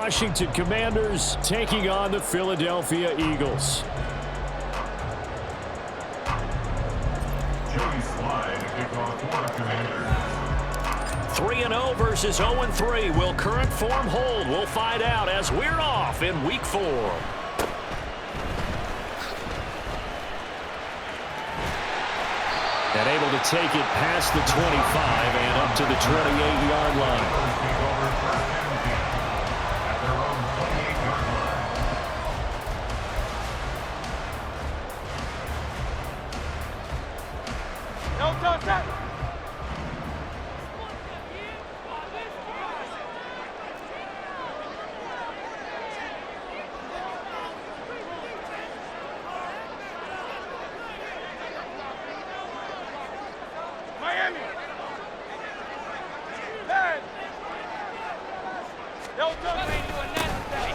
Washington Commanders taking on the Philadelphia Eagles. 3-0 versus 0-3. Will current form hold? We'll find out as we're off in Week 4. And able to take it past the 25 and up to the 28-yard line.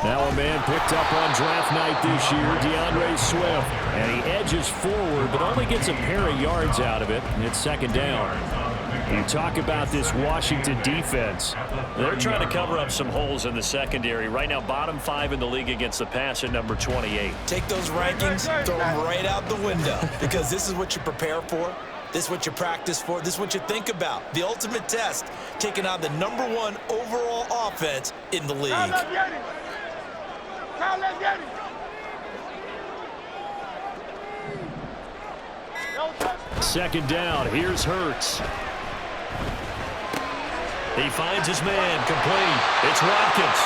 Now a man picked up on draft night this year, DeAndre Swift. And he edges forward, but only gets a pair of yards out of it. And it's second down. You talk about this Washington defense. They're trying to cover up some holes in the secondary. Right now, bottom 5 in the league against the pass at number 28. Take those rankings, throw them right out the window. Because this is what you prepare for. This is what you practice for. This is what you think about. The ultimate test, taking on the #1 overall offense in the league. Second down. Here's Hurts. He finds his man, complete. It's Watkins.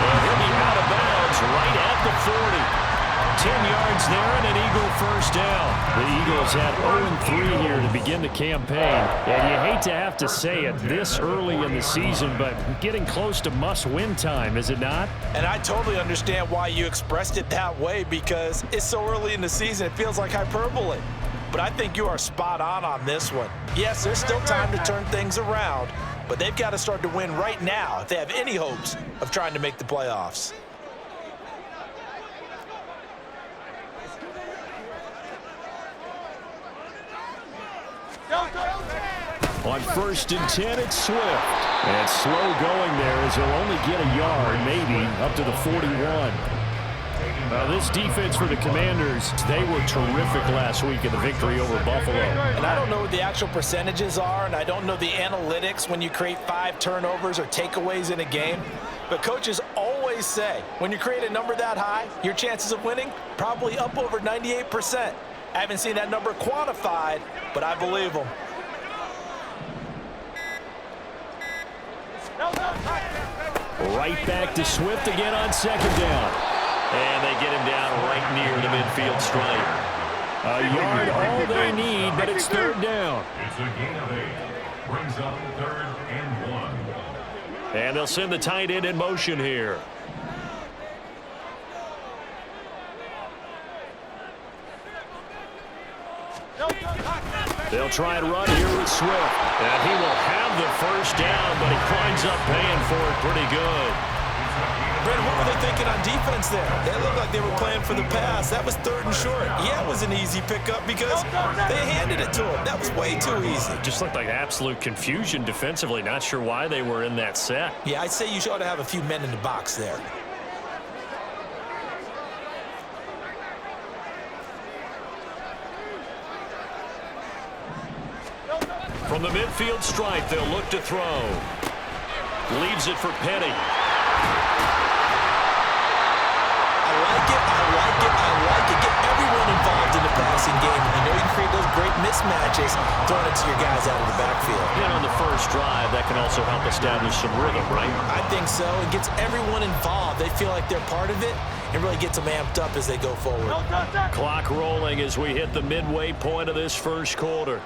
And he'll be out of bounds right at the 40. 10 yards there and an Eagle first down. The Eagles had 0-3 here to begin the campaign. And you hate to have to say it this early in the season, but getting close to must-win time, is it not? And I totally understand why you expressed it that way, because it's so early in the season, it feels like hyperbole. But I think you are spot on this one. Yes, there's still time to turn things around, but they've got to start to win right now if they have any hopes of trying to make the playoffs. On 1st and 10, it's Swift. And slow going there as he'll only get a yard, maybe, up to the 41. This defense for the Commanders, they were terrific last week in the victory over Buffalo. And I don't know what the actual percentages are, and I don't know the analytics when you create 5 turnovers or takeaways in a game. But coaches always say, when you create a number that high, your chances of winning probably up over 98%. I haven't seen that number quantified, but I believe them. Right back to Swift again on second down. And they get him down right near the midfield stripe. A yard all they need, but it's third down. It's a gain of 8. Brings up 3rd and 1. And they'll send the tight end in motion here. They'll try and run here with Swift. And he will have the first down, but he winds up paying for it pretty good. Brent, what were they thinking on defense there? They looked like they were playing for the pass. That was 3rd and short. Yeah, it was an easy pickup because they handed it to him. That was way too easy. Just looked like absolute confusion defensively. Not sure why they were in that set. Yeah, I'd say you ought to have a few men in the box there. From the midfield stripe, they'll look to throw. Leaves it for Petty. I like it. Get everyone involved in the passing game. And you know you can create those great mismatches throwing it to your guys out of the backfield. And on the first drive, that can also help establish some rhythm, right? I think so. It gets everyone involved. They feel like they're part of it and really gets them amped up as they go forward. Clock rolling as we hit the midway point of this first quarter.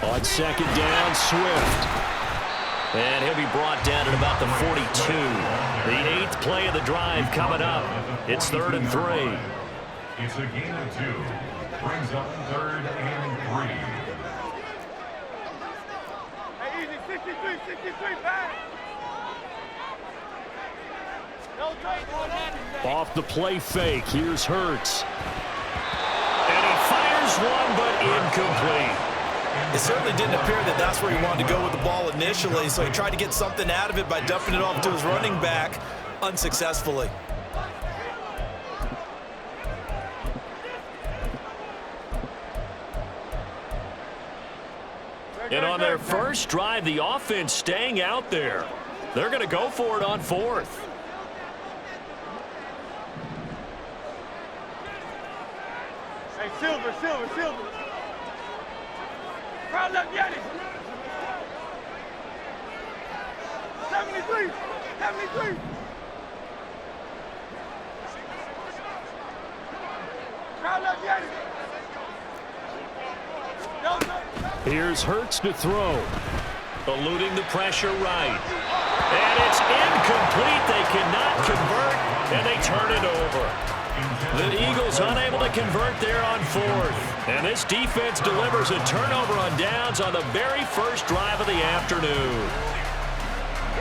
On second down, Swift. And he'll be brought down at about the 42. The 8th play of the drive coming up. It's 3rd and 3. It's a gain of 2. Brings up 3rd and 3. Hey, easy, 63, back. Off the play fake, here's Hurts. And he fires one, but incomplete. It certainly didn't appear that that's where he wanted to go with the ball initially, so he tried to get something out of it by dumping it off to his running back unsuccessfully. And on their first drive, the offense staying out there. They're going to go for it on fourth. Hey, Silver. Crowd left Yanni. 73. Crowd left Yanni. Here's Hurts to throw. Eluding the pressure right. And it's incomplete. They cannot convert, and they turn it over. The Eagles unable to convert there on fourth. And this defense delivers a turnover on downs on the very first drive of the afternoon.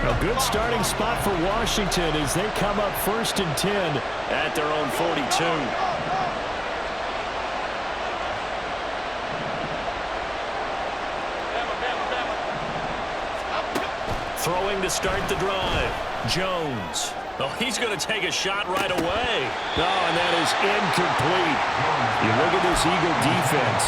A good starting spot for Washington as they come up 1st and 10 at their own 42. Throwing to start the drive. Jones. Oh, he's going to take a shot right away. Oh, and that is incomplete. You look at this Eagle defense.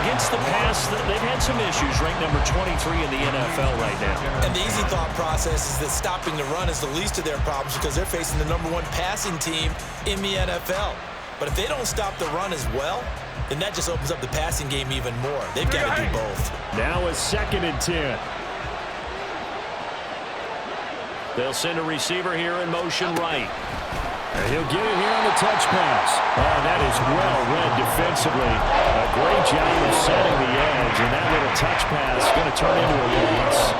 Against the pass, they've had some issues, ranked number 23 in the NFL right now. And the easy thought process is that stopping the run is the least of their problems because they're facing the #1 passing team in the NFL. But if they don't stop the run as well, then that just opens up the passing game even more. They've got to do both. Now a 2nd and 10. They'll send a receiver here in motion right. And he'll get it here on the touch pass. Oh, that is well read defensively. A great job of setting the edge, and that little touch pass is going to turn into a loss.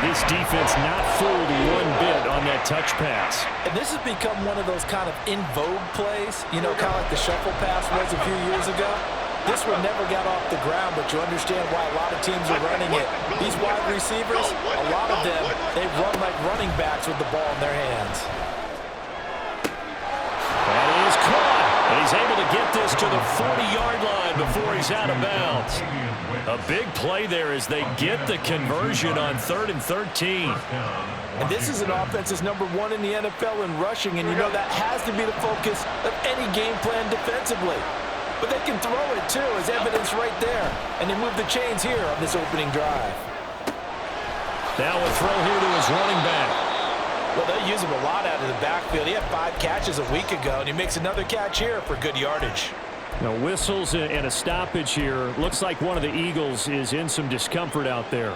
This defense not fooled one bit on that touch pass. And this has become one of those kind of in vogue plays, you know, kind of like the shuffle pass was a few years ago. This one never got off the ground, but you understand why a lot of teams are running it. These wide receivers, a lot of them, they run like running backs with the ball in their hands. And he is caught. And he's able to get this to the 40-yard line before he's out of bounds. A big play there as they get the conversion on 3rd and 13. And this is an offense that's #1 in the NFL in rushing, and you know that has to be the focus of any game plan defensively. But they can throw it, too, as evidence right there. And they move the chains here on this opening drive. Now a throw here to his running back. Well, they use him a lot out of the backfield. He had 5 catches a week ago, and he makes another catch here for good yardage. Now, whistles and a stoppage here. Looks like one of the Eagles is in some discomfort out there.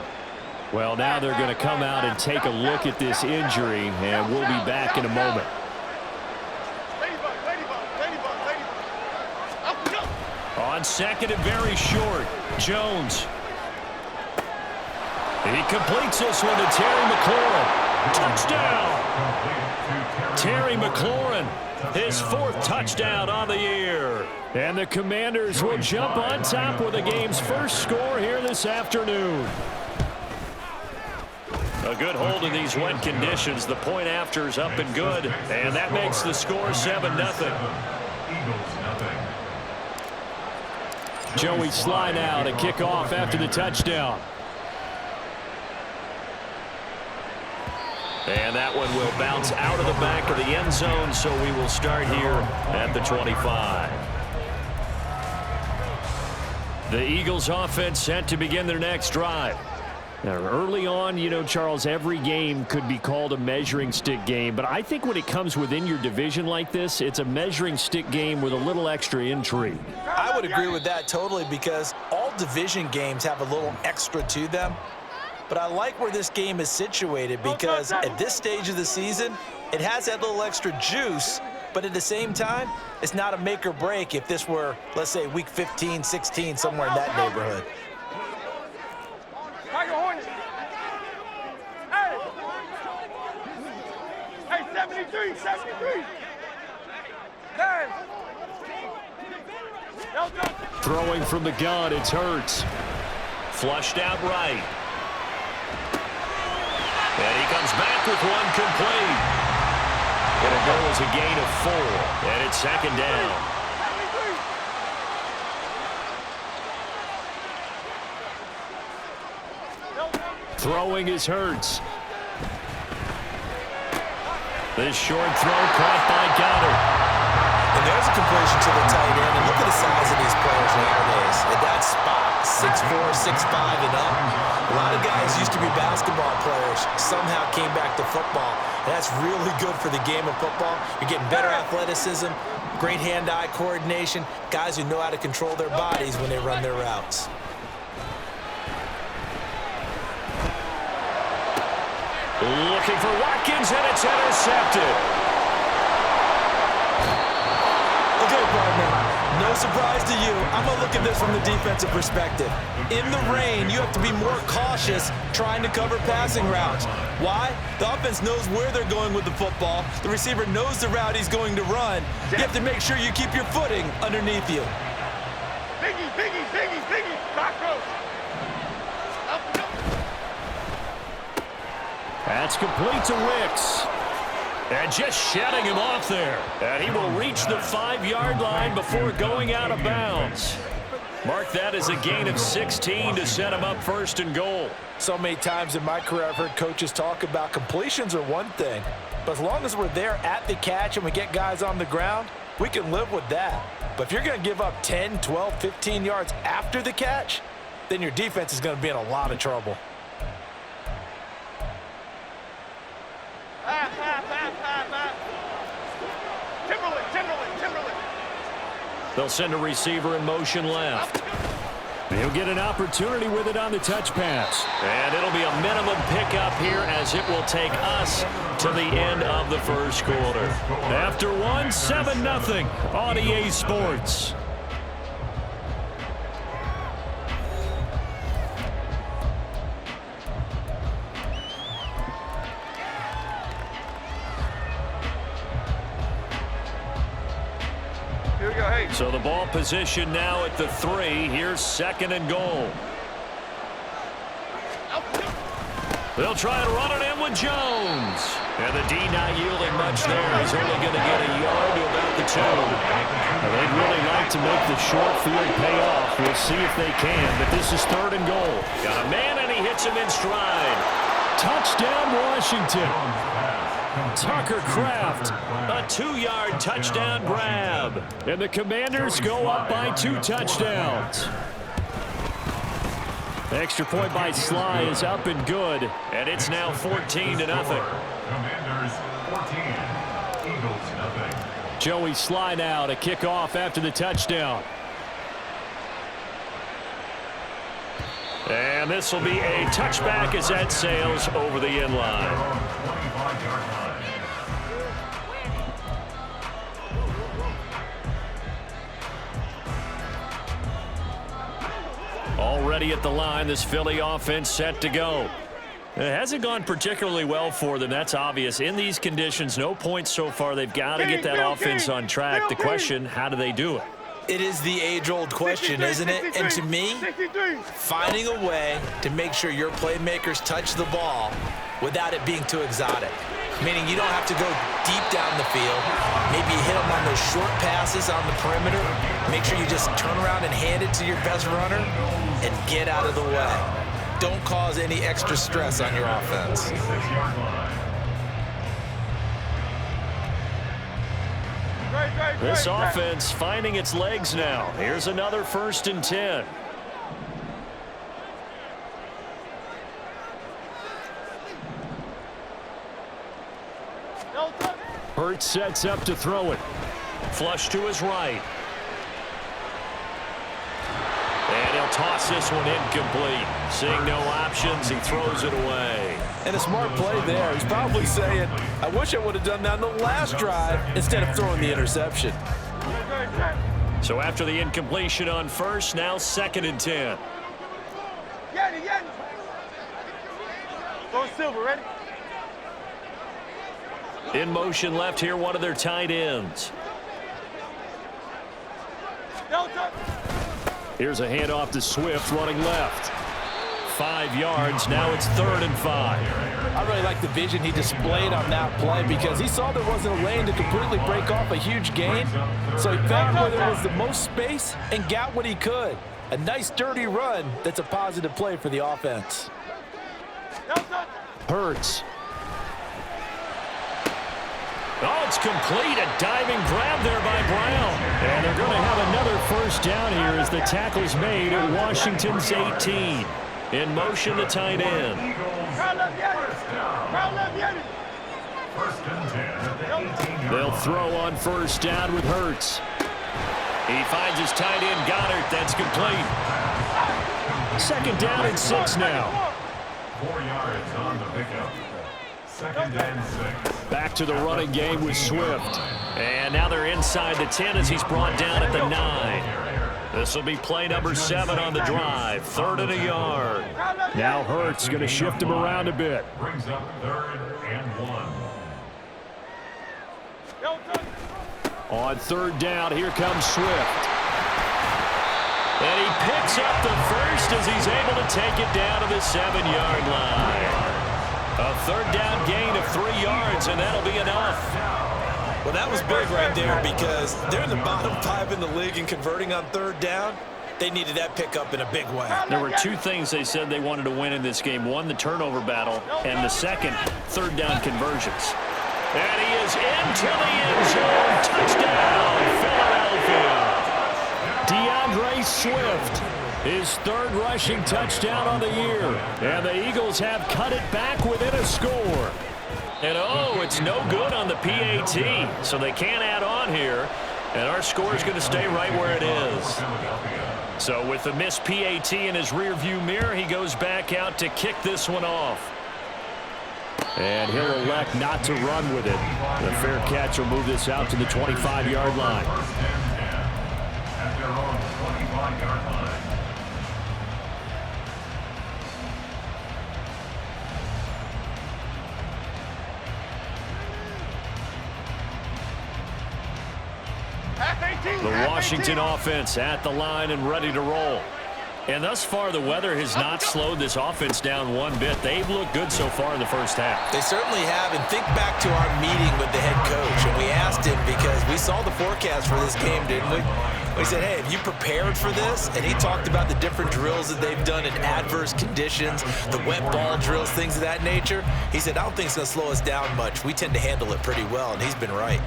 Well, now they're going to come out and take a look at this injury, and we'll be back in a moment. On 2nd and very short, Jones. He completes this one to Terry McLaurin. Touchdown! Terry McLaurin, his 4th touchdown on the year. And the Commanders will jump on top with the game's first score here this afternoon. A good hold in these wet conditions. The point after is up and good, and that makes the score 7-0. Joey Sly now to kick off after the touchdown. And that one will bounce out of the back of the end zone, so we will start here at the 25. The Eagles offense set to begin their next drive. Now, early on, you know, Charles, every game could be called a measuring stick game, but I think when it comes within your division like this, it's a measuring stick game with a little extra intrigue. I would agree with that totally because all division games have a little extra to them. But I like where this game is situated because at this stage of the season, it has that little extra juice, but at the same time, it's not a make or break if this were, let's say, week 15, 16, somewhere in that neighborhood. Hey, 73. Throwing from the gun, it's Hurts. Flushed out right. And he comes back with one complete. It'll go as a gain of 4, and it's second down. Throwing is Hurts. This short throw caught by Goddard. And there's a completion to the tight end. And look at the size of these players nowadays. At that spot, 6'4", 6'5", and up. A lot of guys used to be basketball players, somehow came back to football. And that's really good for the game of football. You're getting better athleticism, great hand-eye coordination, guys who know how to control their bodies when they run their routes. Looking for Watkins, and it's intercepted. Okay, partner, no surprise to you. I'm going to look at this from the defensive perspective. In the rain, you have to be more cautious trying to cover passing routes. Why? The offense knows where they're going with the football. The receiver knows the route he's going to run. You have to make sure you keep your footing underneath you. Biggie, Biggie, Biggie, Biggie. Cockroach. That's complete to Wicks. And just shedding him off there. And he will reach the 5-yard line before going out of bounds. Mark that as a gain of 16 to set him up first and goal. So many times in my career I've heard coaches talk about completions are one thing, but as long as we're there at the catch and we get guys on the ground, we can live with that. But if you're going to give up 10, 12, 15 yards after the catch, then your defense is going to be in a lot of trouble. Timberland. They'll send a receiver in motion left. He'll get an opportunity with it on the touch pass. And it'll be a minimum pickup here as it will take us to the end of the first quarter. After one, 7-0 on EA Sports. Here we go, hey. So the ball position now at the 3. Here's second and goal. They'll try to run it in with Jones. And the D not yielding much there. He's only going to get a yard to about the 2. They'd really like to make the short field pay off. We'll see if they can, but this is third and goal. Got a man, and he hits him in stride. Touchdown, Washington. Tucker Kraft, a 2-yard touchdown grab. And the Commanders go up by 2 touchdowns. Extra point by Sly is up and good, and it's now 14-0. Commanders 14, Eagles 0. Joey Sly now to kick off after the touchdown. And this will be a touchback as that sails over the end line. 25-yard line. Already at the line, this Philly offense set to go. It hasn't gone particularly well for them. That's obvious. In these conditions, no points so far. They've got to get that offense on track. The question, how do they do it? It is the age-old question, isn't it? And to me, finding a way to make sure your playmakers touch the ball without it being too exotic. Meaning you don't have to go deep down the field. Maybe you hit them on those short passes on the perimeter. Make sure you just turn around and hand it to your best runner and get out of the way. Don't cause any extra stress on your offense. 26-yard line. This offense finding its legs now. Here's another 1st and 10. Hurts sets up to throw it. Flush to his right. And he'll toss this one incomplete. Seeing no options, he throws it away. And a smart play there. He's probably saying, I wish I would have done that on the last drive instead of throwing the interception. So after the incompletion on first, now 2nd and 10. Go Silver, ready? In motion left here, one of their tight ends. Here's a handoff to Swift running left. 5 yards. Now it's 3rd and 5. I really like the vision he displayed on that play because he saw there wasn't a lane to completely break off a huge gain. So he found where there was the most space and got what he could. A nice, dirty run that's a positive play for the offense. Hurts. Oh, it's complete. A diving grab there by Brown. And they're going to have another first down here as the tackle's made at Washington's 18. In motion, the tight end. They'll throw on first down with Hurts. He finds his tight end, Goddard. That's complete. 2nd down and 6 now. 4 yards on the pickup. 2nd and 6. Back to the running game with Swift. And now they're inside the 10 as he's brought down at the 9. This will be play number 7 on the drive. 3rd and a yard. Now Hurts going to shift him around a bit. Brings up 3rd and 1. On 3rd down, here comes Swift. And he picks up the first as he's able to take it down to the 7-yard line. A 3rd down gain of 3 yards, and that'll be enough. Well, that was big right there because they're in the bottom 5 in the league and converting on 3rd down. They needed that pickup in a big way. There were 2 things they said they wanted to win in this game. One, the turnover battle, and the second, 3rd down conversions. And he is into the end zone. Touchdown, Philadelphia. DeAndre Swift, his 3rd rushing touchdown on the year. And the Eagles have cut it back within a score. And oh, it's no good on the PAT, so they can't add on here. And our score is going to stay right where it is. So with the missed PAT in his rearview mirror, he goes back out to kick this one off. And he'll elect not to run with it. The fair catch will move this out to the 25-yard line. At their own 25-yard line. The Washington offense at the line and ready to roll. And thus far, the weather has not slowed this offense down one bit. They've looked good so far in the first half. They certainly have. And think back to our meeting with the head coach. And we asked him because we saw the forecast for this game, didn't we? We said, hey, have you prepared for this? And he talked about the different drills that they've done in adverse conditions, the wet ball drills, things of that nature. He said, I don't think it's going to slow us down much. We tend to handle it pretty well, and he's been right.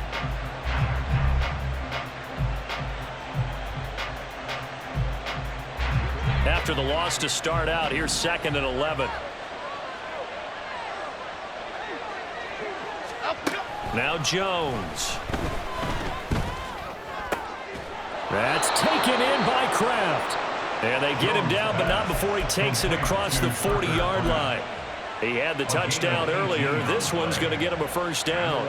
After the loss to start out, here's 2nd and 11. Now Jones. That's taken in by Kraft. And they get him down, but not before he takes it across the 40-yard line. He had the touchdown earlier. This one's going to get him a first down.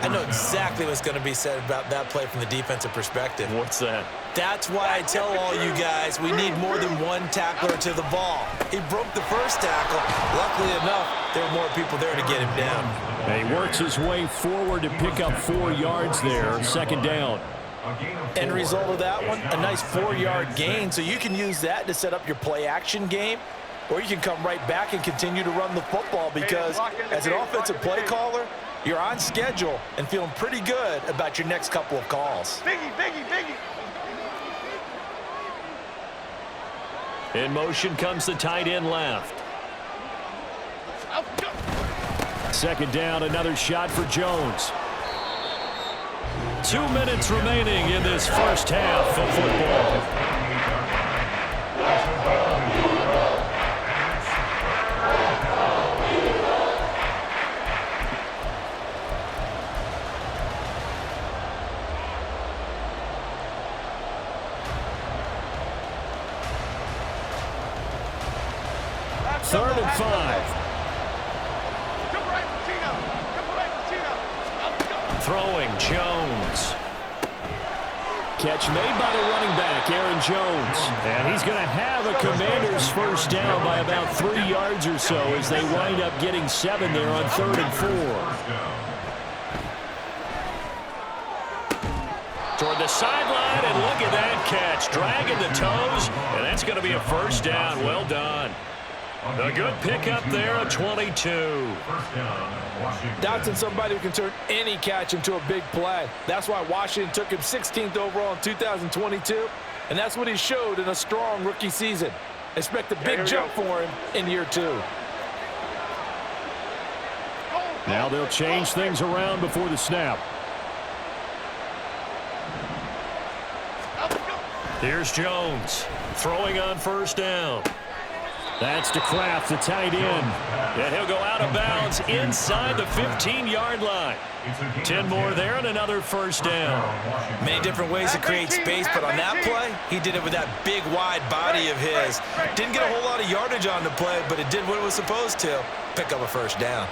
I know exactly what's going to be said about that play from the defensive perspective. What's that? That's why I tell all you guys we need more than one tackler to the ball. He broke the first tackle. Luckily enough, there were more people there to get him down. And he works his way forward to pick up 4 yards there. 2nd down. End result of that one, a nice 4-yard gain. So you can use that to set up your play-action game. Or you can come right back and continue to run the football because as an offensive play caller, you're on schedule and feeling pretty good about your next couple of calls. Biggie. In motion comes the tight end left. 2nd down, another shot for Jones. 2 minutes remaining in this first half of football. Third and 5. Throwing, Jones. Catch made by the running back, Aaron Jones. And he's going to have a Commanders first down by about 3 yards or so as they wind up getting 7 there on 3rd and 4. Toward the sideline, and look at that catch. Dragging the toes, and that's going to be a first down. Well done. A good pickup there, a 22. First down, Washington. Doubt's somebody who can turn any catch into a big play. That's why Washington took him 16th overall in 2022, and that's what he showed in a strong rookie season. Expect a big jump for him in year 2. Now they'll change things around before the snap. Here's Jones throwing on first down. That's to Kraft, the tight end. And he'll go out of bounds inside the 15-yard line. 10 more there and another first down. Many different ways to create space, but on that play, he did it with that big, wide body of his. Didn't get a whole lot of yardage on the play, but it did what it was supposed to, pick up a first down.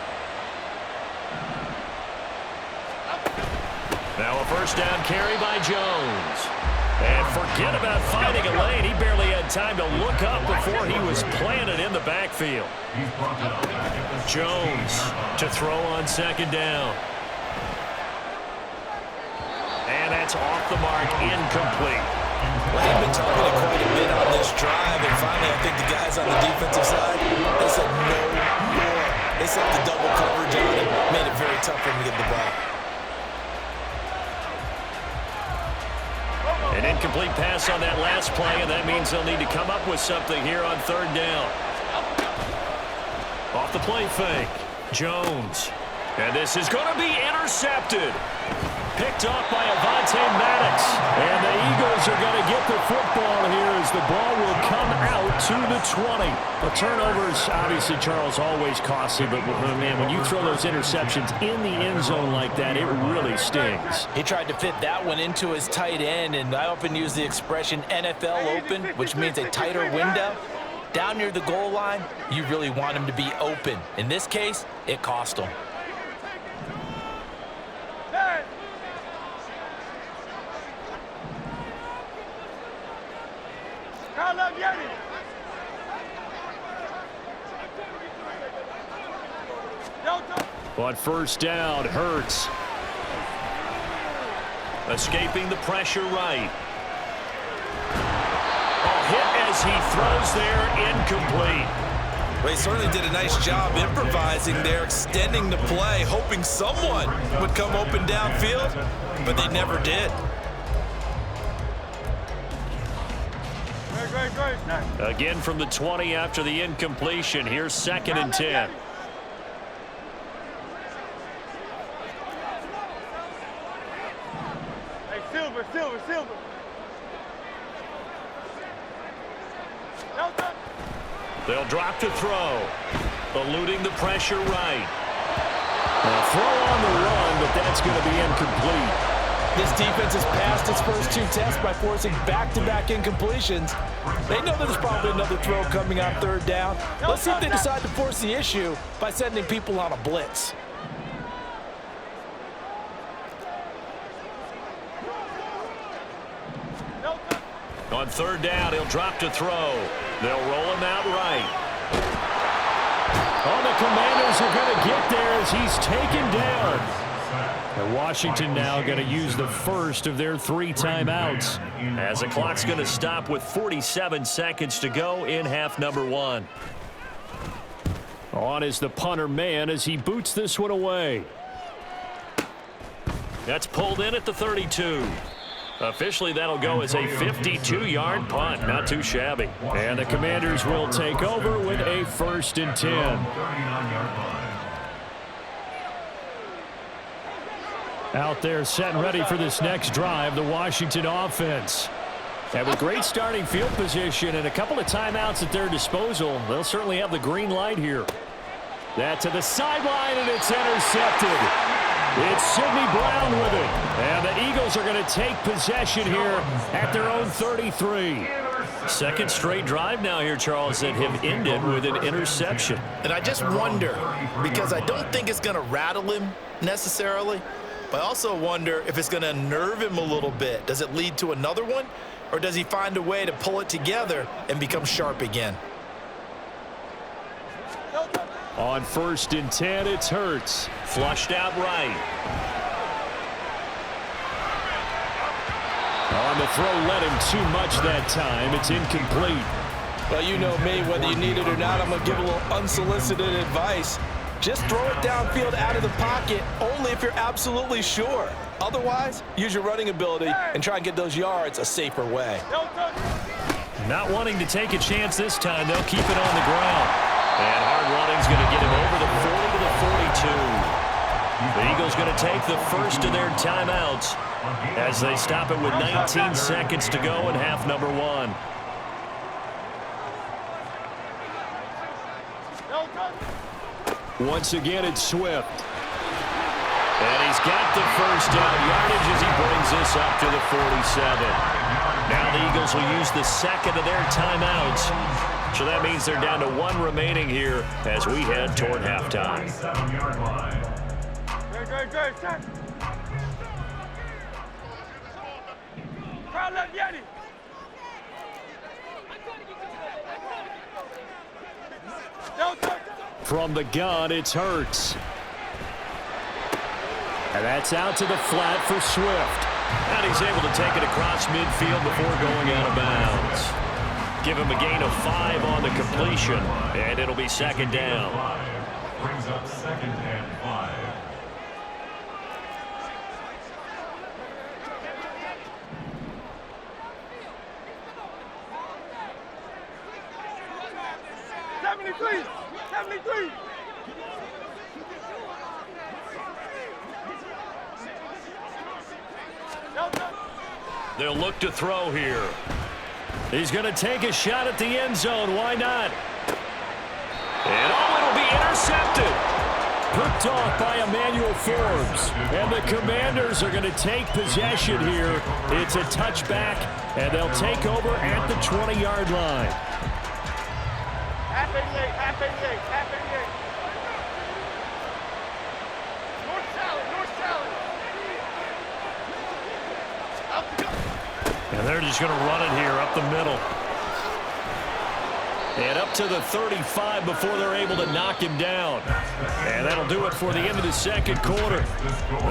Now a first down carry by Jones. And forget about finding a lane. He barely had time to look up before he was planted in the backfield. Jones to throw on second down. And that's off the mark, incomplete. Well, they've been talking quite a bit on this drive, and finally I think the guys on the defensive side, they said no more. They set the double coverage on him, made it very tough for him to get the ball. An incomplete pass on that last play, and that means they'll need to come up with something here on third down. Off the play fake, Jones. And this is going to be intercepted. Picked off by Avonte Maddox. And the Eagles are going to get the football here as the ball will come out to the 20. The turnovers, obviously, Charles, always costly. But, man, when you throw those interceptions in the end zone like that, it really stings. He tried to fit that one into his tight end, and I often use the expression NFL open, which means a tighter window. Down near the goal line, you really want him to be open. In this case, it cost him. On first down, Hurts. Escaping the pressure right. Oh, hit as he throws there, incomplete. Well, he certainly did a nice job improvising there, extending the play, hoping someone would come open downfield, but they never did. Again from the 20 after the incompletion. Here's 2nd and 10. Hey, Silver. They'll drop to throw. Eluding the pressure right. A throw on the run, but that's going to be incomplete. This defense has passed its first 2 tests by forcing back-to-back incompletions. They know there's probably another throw coming on third down. Let's see if they decide to force the issue by sending people on a blitz. On third down, he'll drop to throw. They'll roll him out right. Oh, the Commanders are going to get there as he's taken down. And Washington now going to use the first of their 3 timeouts, as the clock's going to stop with 47 seconds to go in half number 1. On is the punter man as he boots this one away. That's pulled in at the 32. Officially, that'll go as a 52-yard punt. Not too shabby. And the Commanders will take over with a 1st and 10. Out there set and ready for this next drive, the Washington offense. And with great starting field position and a couple of timeouts at their disposal, they'll certainly have the green light here. That to the sideline, and it's intercepted. It's Sidney Brown with it. And the Eagles are going to take possession here at their own 33. Second straight drive now here, Charles, that have ended with an interception. And I just wonder, because I don't think it's going to rattle him necessarily, but I also wonder if it's going to nerve him a little bit. Does it lead to another one, or does he find a way to pull it together and become sharp again? On 1st and 10, it's Hurts. Flushed out right. On the throw, led him too much that time. It's incomplete. Well, you know me, whether you need it or not, I'm going to give a little unsolicited advice. Just throw it downfield out of the pocket, only if you're absolutely sure. Otherwise, use your running ability and try and get those yards a safer way. Not wanting to take a chance this time, they'll keep it on the ground. And hard running's going to get him over the 40 to the 42. The Eagles going to take the first of their timeouts as they stop it with 19 seconds to go in half number 1. Once again, it's Swift. And he's got the first down yardage as he brings this up to the 47. Now the Eagles will use the second of their timeouts. So that means they're down to 1 remaining here as we head toward halftime. From the gun, it's Hurts. And that's out to the flat for Swift. And he's able to take it across midfield before going out of bounds. Give him a gain of 5 on the completion, and it'll be second down. Brings up second and 5. They'll look to throw here. He's going to take a shot at the end zone. Why not? And it'll be intercepted. Picked off by Emmanuel Forbes. And the Commanders are going to take possession here. It's a touchback, and they'll take over at the 20-yard line. Half 88, half 88, half 88. North salad. And they're just going to run it here up the middle. And up to the 35 before they're able to knock him down. And that'll do it for the end of the second quarter.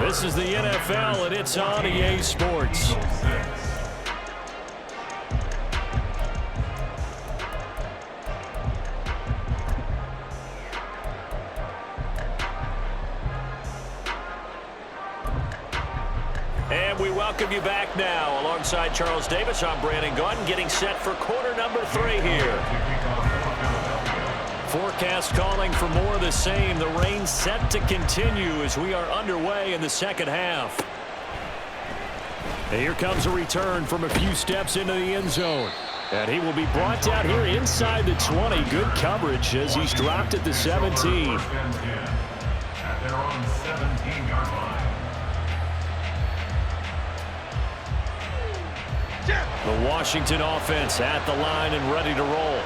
This is the NFL, and it's on EA Sports. And we welcome you back now. Alongside Charles Davis, I'm Brandon Gaudin, getting set for quarter number 3 here. Forecast calling for more of the same. The rain set to continue as we are underway in the second half. And here comes a return from a few steps into the end zone. And he will be brought down here inside the 20. Good coverage as he's dropped at the 17. At their own 17-yard line. The Washington offense at the line and ready to roll.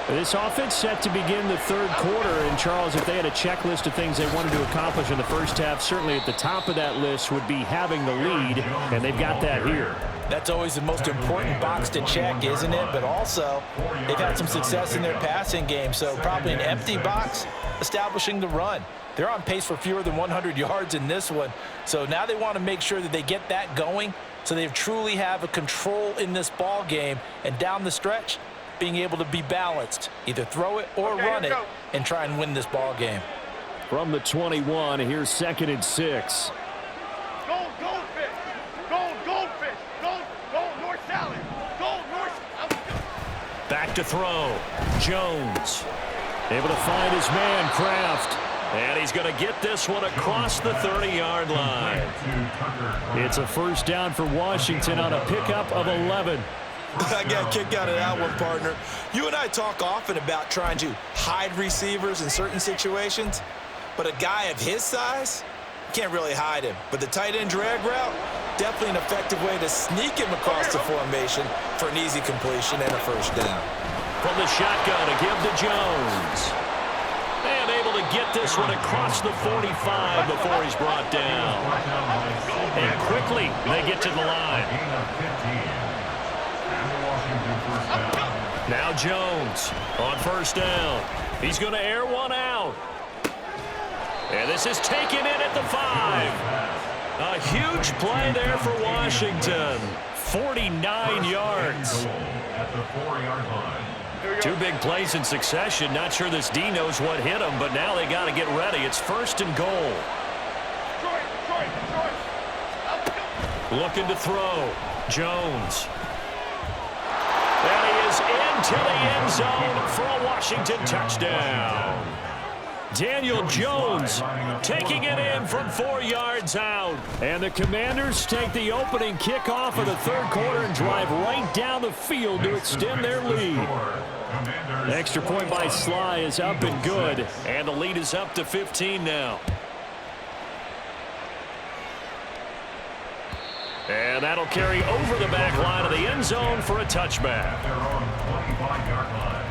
This offense set to begin the third quarter. And, Charles, if they had a checklist of things they wanted to accomplish in the first half, certainly at the top of that list would be having the lead, and they've got that here. That's always the most important box to check, isn't it? But also, they've had some success in their passing game, so probably an empty box establishing the run. They're on pace for fewer than 100 yards in this one, so now they want to make sure that they get that going so they truly have a control in this ball game, and down the stretch, being able to be balanced, either throw it or run it, and try and win this ball game. From the 21, here's 2nd and 6. Goldfish. Gold, north salad. Gold, north. Back to throw. Jones. Able to find his man, Kraft. And he's going to get this one across the 30-yard line. It's a first down for Washington on a pickup of 11. I got a kick out of that one, partner. You and I talk often about trying to hide receivers in certain situations, but a guy of his size, can't really hide him. But the tight end drag route, definitely an effective way to sneak him across the formation for an easy completion and a first down. From the shotgun to give to Jones. And able to get this one across the 45 before he's brought down. And quickly, they get to the line. Now Jones on first down. He's going to air one out. And this is taken in at the 5. A huge play there for Washington. 49 yards. At the 4-yard line. Two big plays in succession. Not sure this D knows what hit him, but now they got to get ready. It's 1st and goal. Looking to throw. Jones. And he is into the end zone for a Washington touchdown. Daniel Jones taking it in from 4 yards out. And the Commanders take the opening kickoff of the 3rd quarter and drive right down the field to extend their lead. The extra point by Sly is up and good. And the lead is up to 15 now. And that'll carry over the back line of the end zone for a touchback. They're on the 25-yard line.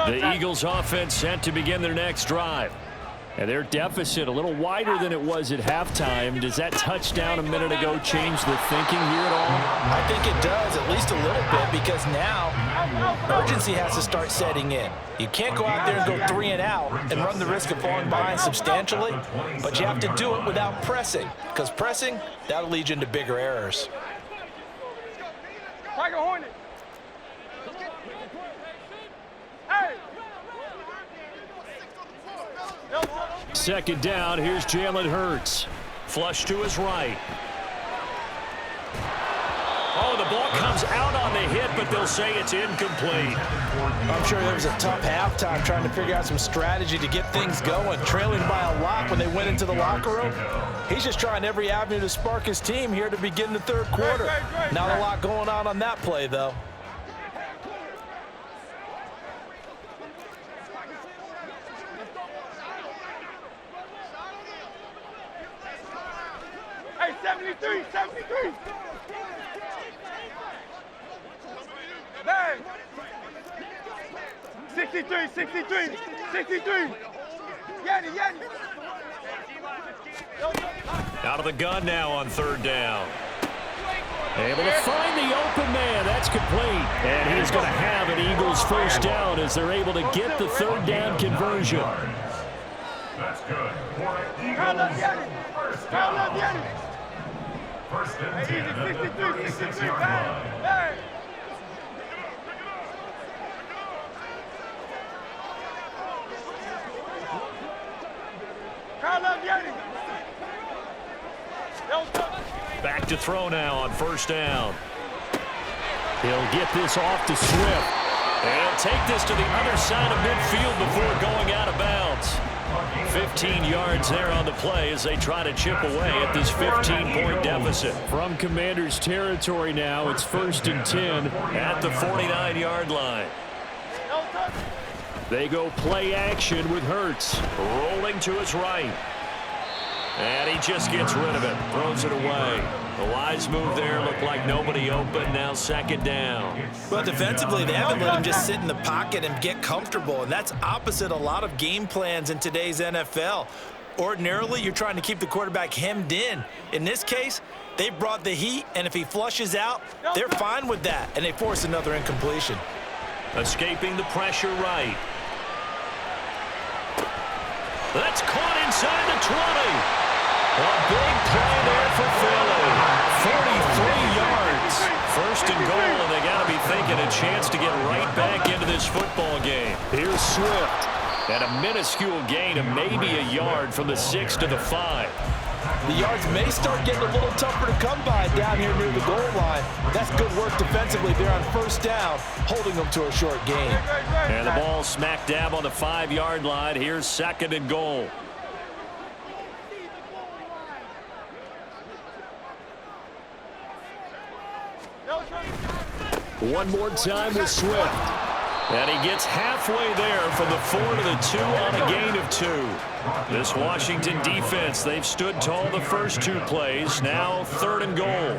The Eagles offense set to begin their next drive. And their deficit a little wider than it was at halftime. Does that touchdown a minute ago change the thinking here at all? I think it does, at least a little bit, because now urgency has to start setting in. You can't go out there and go 3 and out and run the risk of falling behind substantially, but you have to do it without pressing, because pressing, that'll lead you into bigger errors. Tiger Hornet. Hey! 2nd down, here's Jalen Hurts. Flush to his right. Oh, the ball comes out on the hit, but they'll say it's incomplete. I'm sure there was a tough halftime trying to figure out some strategy to get things going, trailing by a lot when they went into the locker room. He's just trying every avenue to spark his team here to begin the 3rd quarter. Not a lot going on that play, though. Hey, 73, 73. Bang. 63, 63, 63. Yanni. Out of the gun now on 3rd down. Able to find the open man. That's complete. And he's going to have an Eagles 1st down as they're able to get the 3rd down conversion. That's good. Count up Yanni. Count up Yanni. 1st and 10 at the 36-yard line. Hey. Count up Yanni. Back to throw now on 1st down. He'll get this off to Swift. And he'll take this to the other side of midfield before going out of bounds. 15 yards there on the play as they try to chip away at this 15-point deficit. From Commanders territory now, it's 1st and 10 at the 49-yard line. They go play action with Hurts. Rolling to his right. And he just gets rid of it. Throws it away. A wise move there. Looked like nobody open. Now 2nd down. Well, defensively, they haven't let him just sit in the pocket and get comfortable, and that's opposite a lot of game plans in today's NFL. Ordinarily, you're trying to keep the quarterback hemmed in. In this case, they brought the heat, and if he flushes out, they're fine with that, and they force another incompletion. Escaping the pressure right. That's caught inside the 20. A big play there for Philly. 43 yards. 1st and goal, and they got to be thinking a chance to get right back into this football game. Here's Swift. And a minuscule gain of maybe a yard from the 6 to the 5. The yards may start getting a little tougher to come by down here near the goal line. That's good work defensively there on 1st down, holding them to a short gain. And the ball smack dab on the 5-yard line. Here's 2nd and goal. One more time with Swift. And he gets halfway there from the 4 to the 2 on a gain of 2. This Washington defense, they've stood tall the first 2 plays. Now 3rd and goal.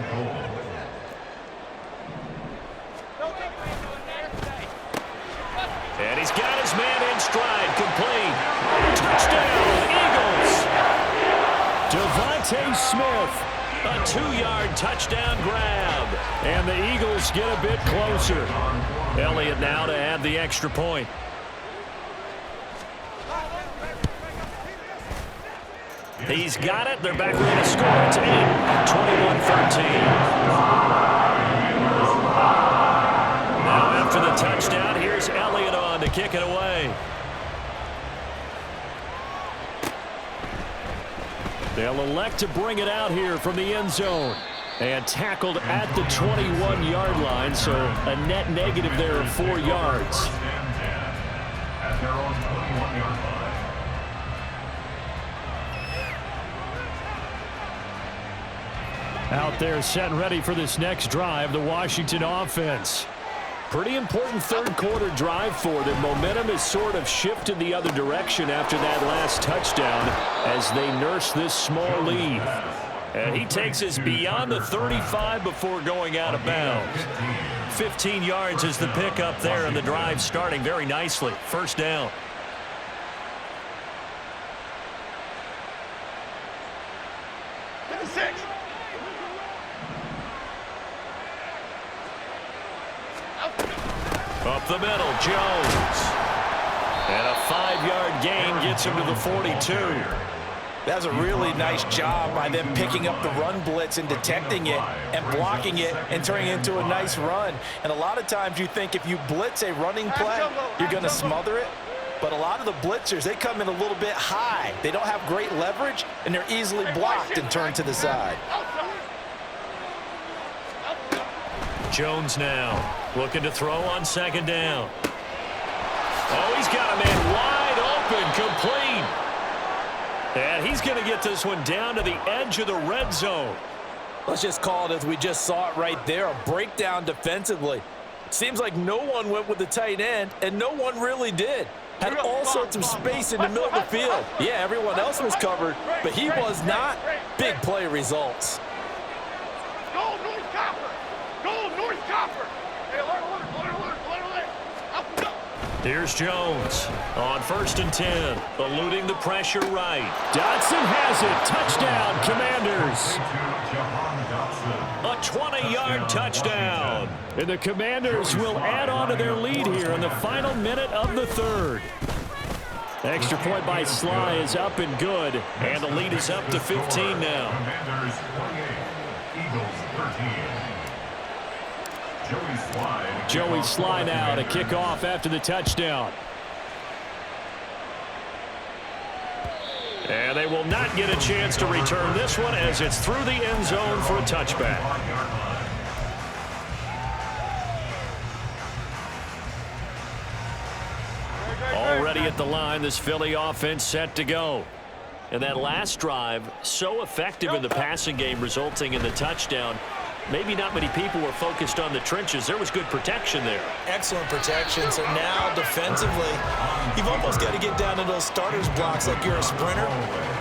And he's got his man in stride, complete. Touchdown, Eagles. Devontae Smith, a 2-yard touchdown grab. And the Eagles get a bit closer. Elliott now to add the extra point. He's got it. They're back ready to score. It's 8, 21-13. back to bring it out here from the end zone. And tackled at the 21-yard line, so a net negative there of 4 yards. At their own 21-yard line. Out there set and ready for this next drive, the Washington offense. Pretty important third quarter drive for them. Momentum has sort of shifted the other direction after that last touchdown as they nurse this small lead. And he takes us beyond the 35 before going out of bounds. 15 yards is the pickup there, and the drive starting very nicely. First down. Up the middle, Jones. And a 5-yard gain gets him to the 42. That was a really nice job by them picking up the run blitz and detecting it and blocking it and turning it into a nice run. And a lot of times you think if you blitz a running play, you're going to smother it. But a lot of the blitzers, they come in a little bit high. They don't have great leverage, and they're easily blocked and turned to the side. Jones now looking to throw on second down. Oh, he's got a man wide open, complete. And he's going to get this one down to the edge of the red zone. Let's just call it as we just saw it right there, a breakdown defensively. Seems like no one went with the tight end, and no one really did. Had all sorts of space in the middle of the field. Yeah, everyone else was covered, but he was not. Big play results. Go North Copper! Go North Copper! Hey, alert. Here's Jones on 1st and 10, eluding the pressure right. Dotson has it. Touchdown, Commanders. A 20-yard touchdown. And the Commanders will add on to their lead here in the final minute of the third. Extra point by Sly is up and good, and the lead is up to 15 now. Commanders 28, Eagles 13. Joey Sly now to kick off after the touchdown. And they will not get a chance to return this one as it's through the end zone for a touchback. Already at the line, this Philly offense set to go. And that last drive, so effective in the passing game, resulting in the touchdown. Maybe not many people were focused on the trenches. There was good protection there. Excellent protection. So now defensively, you've almost got to get down to those starters blocks like you're a sprinter.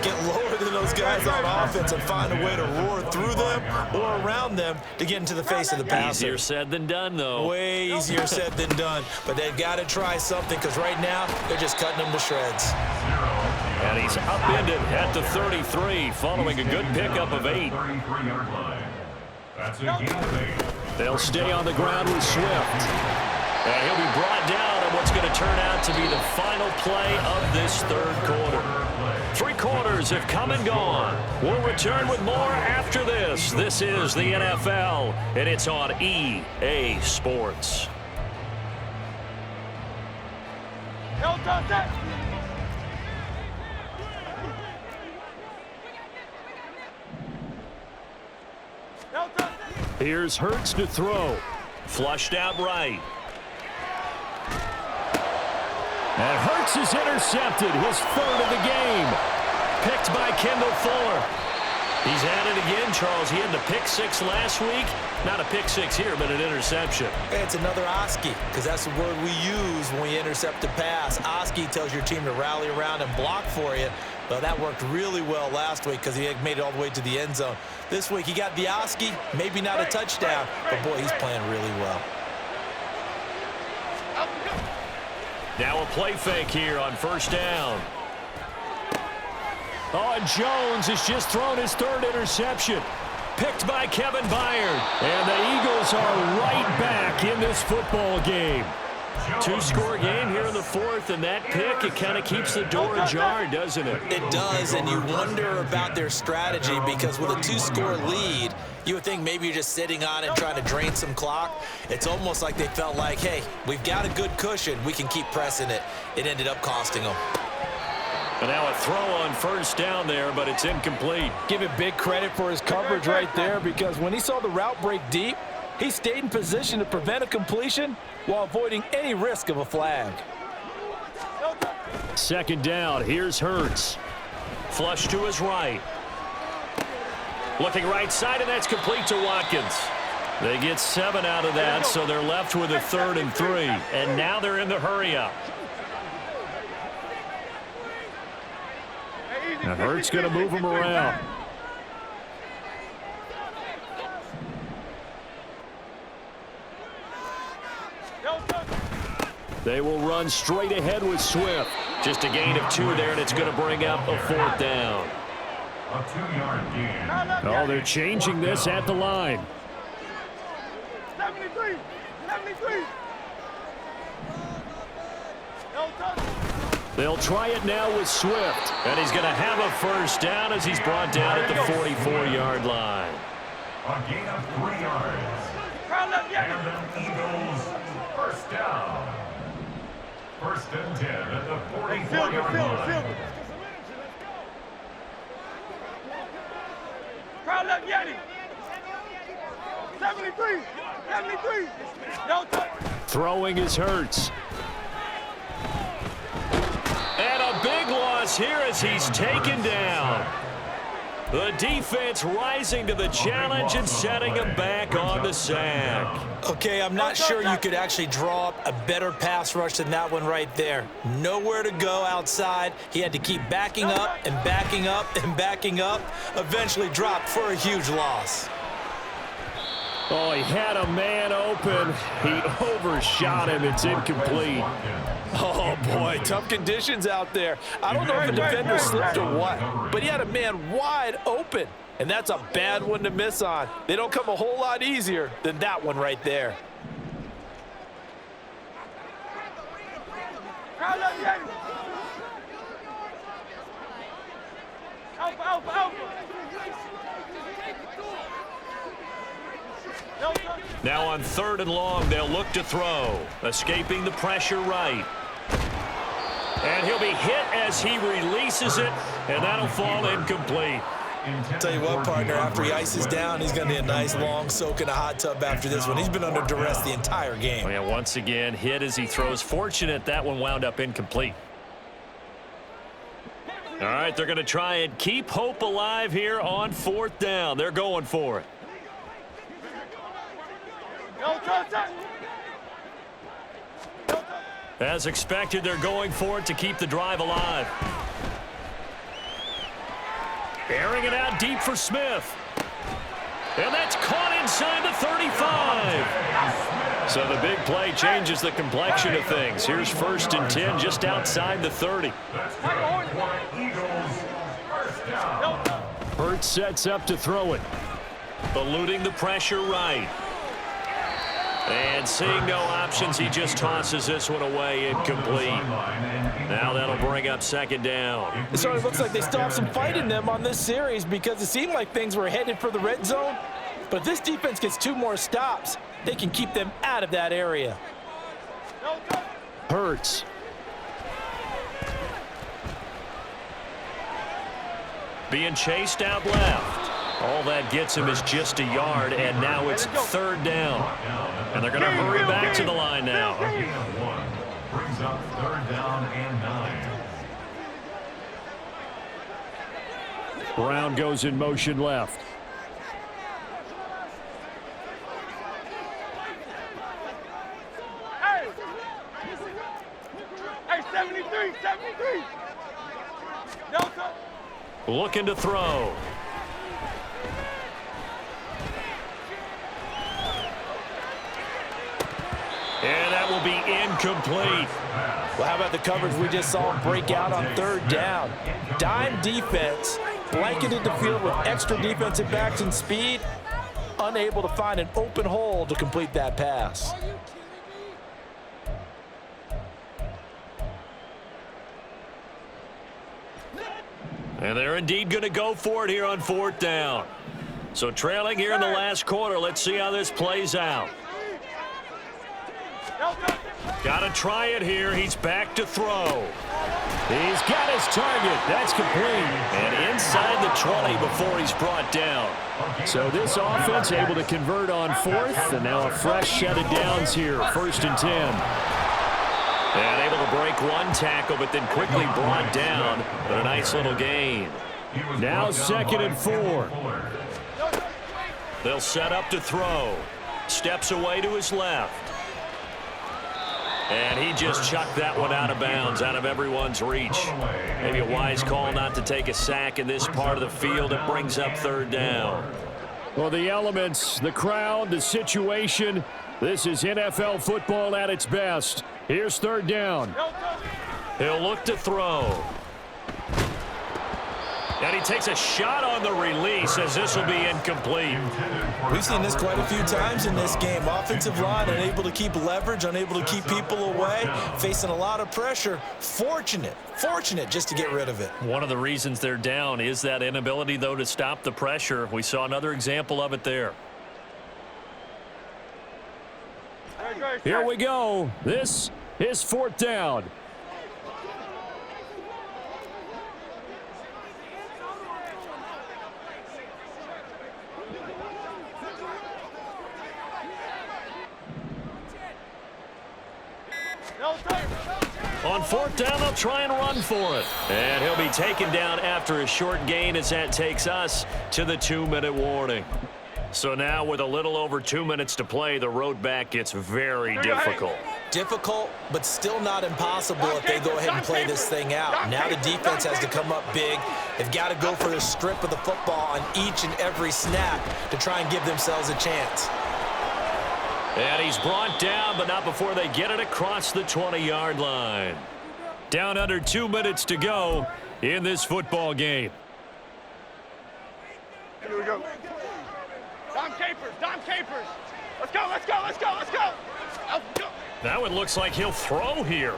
Get lower than those guys on offense and find a way to roar through them or around them to get into the face of the passer. Easier said than done, though. Way easier said than done. But they've got to try something because right now they're just cutting them to shreds. And he's upended at the 33 following a good pickup of 8. That's a gain of 8. They'll stay on the ground with Swift. And he'll be brought down on what's going to turn out to be the final play of this third quarter. 3 quarters have come and gone. We'll return with more after this. This is the NFL, and it's on EA Sports. Here's Hurts to throw. Flushed out right. And Hurts is intercepted. His 3rd of the game. Picked by Kendall Fuller. He's at it again, Charles. He had the pick 6 last week. Not a pick 6 here, but an interception. It's another Oski, because that's the word we use when we intercept a pass. Oski tells your team to rally around and block for you. Well, that worked really well last week because he had made it all the way to the end zone. This week, he got the Oski, maybe not a touchdown, but boy, he's playing really well. Now a play fake here on 1st down. Oh, and Jones has just thrown his 3rd interception. Picked by Kevin Byard. And the Eagles are right back in this football game. 2-score game here in the 4th, and that pick, it kind of keeps the door ajar, doesn't it? It does, and you wonder about their strategy because with a 2-score lead, you would think maybe you're just sitting on it and trying to drain some clock. It's almost like they felt like, hey, we've got a good cushion. We can keep pressing it. It ended up costing them. And now a throw on first down there, but it's incomplete. Give it big credit for his coverage right there, because when he saw the route break deep, he stayed in position to prevent a completion while avoiding any risk of a flag. Second down, here's Hurts. Flush to his right. Looking right side, and that's complete to Watkins. They get 7 out of that, so they're left with a 3rd and 3. And now they're in the hurry-up. And Hurts going to move him around. They will run straight ahead with Swift. Just a gain of 2 there, and it's going to bring up a 4th down. A 2-yard gain. Oh, they're changing this at the line. 73. 73. They'll try it now with Swift. And he's going to have a first down as he's brought down at the 44-yard line. A gain of 3 yards. And the Eagles first down. 1st and 10 at the 44-yard line. Crowd up, Yeti. 73. 73. No touch. Throwing is Hurts. And a big loss here as he's taken down. The defense rising to the challenge and setting him back on the sack. Okay, I'm not sure you could actually draw up a better pass rush than that one right there. Nowhere to go outside. He had to keep backing up and backing up and backing up. Eventually dropped for a huge loss. Oh, he had a man open. He overshot him. It's incomplete. Oh, boy, tough conditions out there. I don't know if the defender slipped or what, but he had a man wide open, and that's a bad one to miss on. They don't come a whole lot easier than that one right there. Now on 3rd and long, they'll look to throw. Escaping the pressure right. And he'll be hit as he releases it, and that'll fall incomplete. Tell you what, partner, after he ices down, he's going to need a nice long soak in a hot tub after this one. He's been under duress the entire game. Oh, yeah, once again, hit as he throws. Fortunate that one wound up incomplete. All right, they're going to try and keep hope alive here on 4th down. They're going for it. As expected, they're going for it to keep the drive alive. Airing it out deep for Smith. And that's caught inside the 35. So the big play changes the complexion of things. Here's 1st and 10 just outside the 30. Hurts sets up to throw it. Eluding the pressure right. And seeing no options, he just tosses this one away incomplete. Now that'll bring up 2nd down. It sort of looks like they still have some fight in them on this series because it seemed like things were headed for the red zone. But if this defense gets 2 more stops, they can keep them out of that area. Hurts. Being chased out left. All that gets him is just a yard, and now it's 3rd down. And they're going to hurry back to the line now. A gain of 1 brings up 3rd down and 9. Brown goes in motion left. Hey, 73, 73. Looking to throw. And that will be incomplete. Well, how about the coverage we just saw him break out on 3rd down? Dime defense, blanketed the field with extra defensive backs and speed, unable to find an open hole to complete that pass. And they're indeed going to go for it here on 4th down. So trailing here in the last quarter, let's see how this plays out. Got to try it here. He's back to throw. He's got his target. That's complete. And inside the 20 before he's brought down. So this offense able to convert on fourth, and now a fresh set of downs here, 1st and 10. And able to break one tackle, but then quickly brought down. But a nice little gain. Now 2nd and 4. They'll set up to throw. Steps away to his left. And he just chucked that one out of bounds, out of everyone's reach. Maybe a wise call not to take a sack in this part of the field. It brings up 3rd down. Well, the elements, the crowd, the situation, this is NFL football at its best. Here's 3rd down. He'll look to throw. And he takes a shot on the release as this will be incomplete. We've seen this quite a few times in this game. Offensive line unable to keep leverage, unable to keep people away, facing a lot of pressure. Fortunate just to get rid of it. One of the reasons they're down is that inability, though, to stop the pressure. We saw another example of it there. Here we go. This is 4th down. On 4th down, they'll try and run for it. And he'll be taken down after a short gain as that takes us to the 2-minute warning. So now with a little over 2 minutes to play, the road back gets very difficult. Difficult, but still not impossible if they go ahead and play this thing out. Now the defense has to come up big. They've got to go for the strip of the football on each and every snap to try and give themselves a chance. And he's brought down, but not before they get it across the 20-yard line. Down under 2 minutes to go in this football game. Here we go. Dom Capers. Let's go. Now it looks like he'll throw here.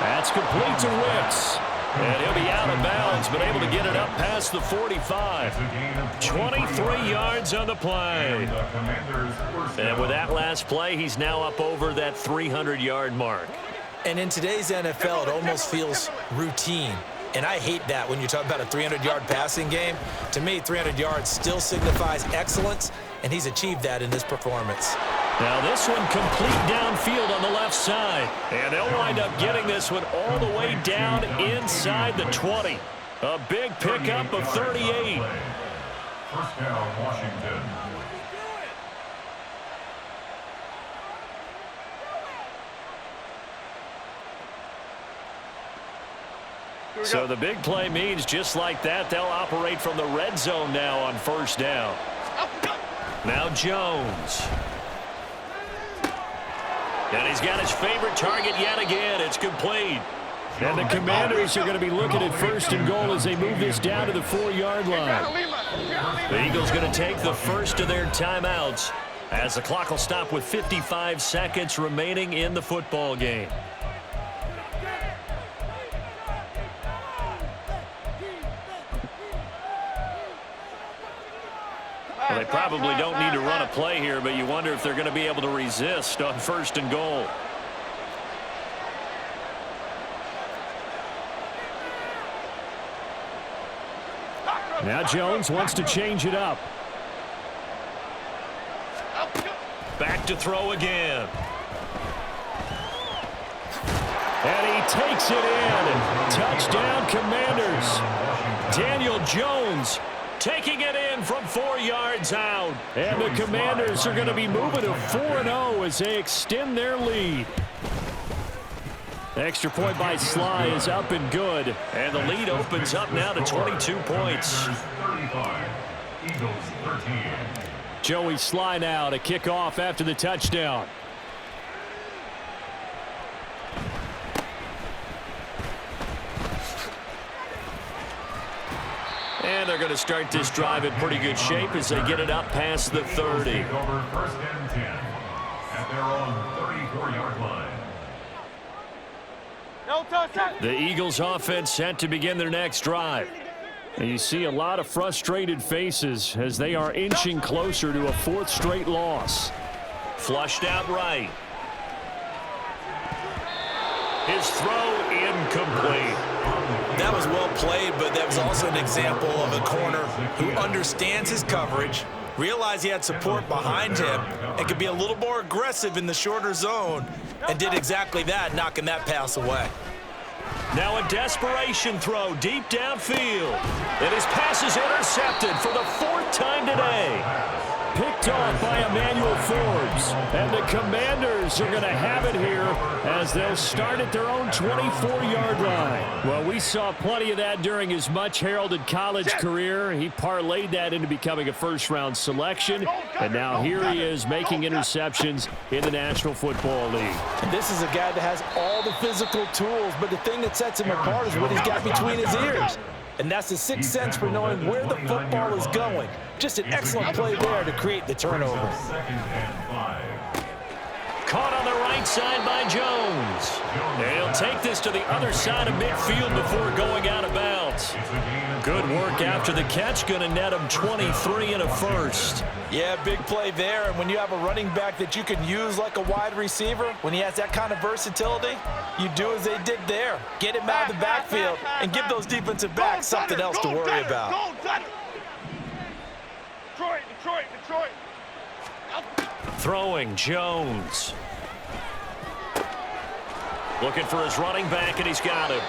That's complete to Wicks. And he'll be out of bounds, but able to get it up past the 45. 23 yards on the play. And with that last play, he's now up over that 300-yard mark. And in today's NFL, it almost feels routine. And I hate that when you talk about a 300-yard passing game. To me, 300 yards still signifies excellence, and he's achieved that in this performance. Now this one complete downfield on the left side. And they'll wind up getting this one all the way down inside the 20. A big pickup of 38. 1st down, Washington. So the big play means just like that, they'll operate from the red zone now on 1st down. Now Jones. And he's got his favorite target yet again. It's complete. And the Commanders are going to be looking at 1st and goal as they move this down to the 4-yard line. The Eagles going to take the first of their timeouts as the clock will stop with 55 seconds remaining in the football game. Well, they probably don't need to run a play here, but you wonder if they're going to be able to resist on 1st and goal. Now Jones wants to change it up. Back to throw again. And he takes it in. Touchdown, Commanders. Daniel Jones taking it in from 4 yards out. And the Commanders are going to be moving to 4-0 as they extend their lead. The extra point by Sly is up and good. And the lead opens up now to 22 points. 35, Eagles 13. Joey Sly now to kick off after the touchdown. And they're going to start this drive in pretty good shape as they get it up past the 30. Over 1st and 10 at their own 34-yard line. The Eagles offense set to begin their next drive. And you see a lot of frustrated faces as they are inching closer to a 4th straight loss. Flushed out right. His throw incomplete. That was well played, but that was also an example of a corner who understands his coverage, realized he had support behind him, and could be a little more aggressive in the shorter zone, and did exactly that, knocking that pass away. Now a desperation throw deep downfield. And his pass is intercepted for the 4th time today. Picked off by Emmanuel Forbes. And the Commanders are going to have it here as they'll start at their own 24-yard line. Well, we saw plenty of that during his much-heralded college career. He parlayed that into becoming a first-round selection. And now here he is making interceptions in the National Football League. And this is a guy that has all the physical tools, but the thing that sets him apart is what he's got between his ears. And that's the sixth sense for knowing where the football is going. Just an excellent play there to create the turnover. Caught on the right side by Jones. He'll take this to the other side of midfield before going out of bounds. Good work after the catch. Going to net him 23 and a first. Yeah, big play there. And when you have a running back that you can use like a wide receiver, when he has that kind of versatility, you do as they did there. Get him out of the backfield and give those defensive backs something else to worry about. Detroit. Throwing Jones. Looking for his running back, and he's got him.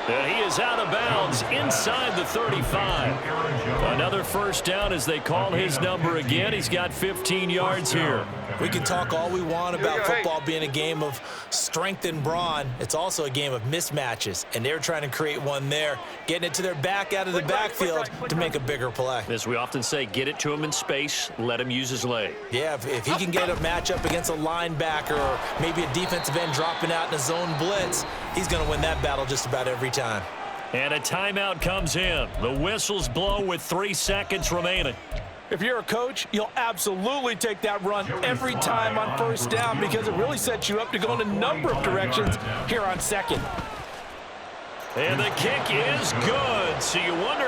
He is out of bounds inside the 35. Another first down as they call his number again. He's got 15 yards here. We can talk all we want about football being a game of strength and brawn. It's also a game of mismatches, and they're trying to create one there, getting it to their back out of the backfield to make a bigger play. As we often say, get it to him in space, let him use his leg. Yeah, if he can get a matchup against a linebacker or maybe a defensive end dropping out in a zone blitz, he's going to win that battle just about every time. And a timeout comes in. The whistles blow with 3 seconds remaining. If you're a coach, you'll absolutely take that run every time on first down because it really sets you up to go in a number of directions here on second. And the kick is good. So you wonder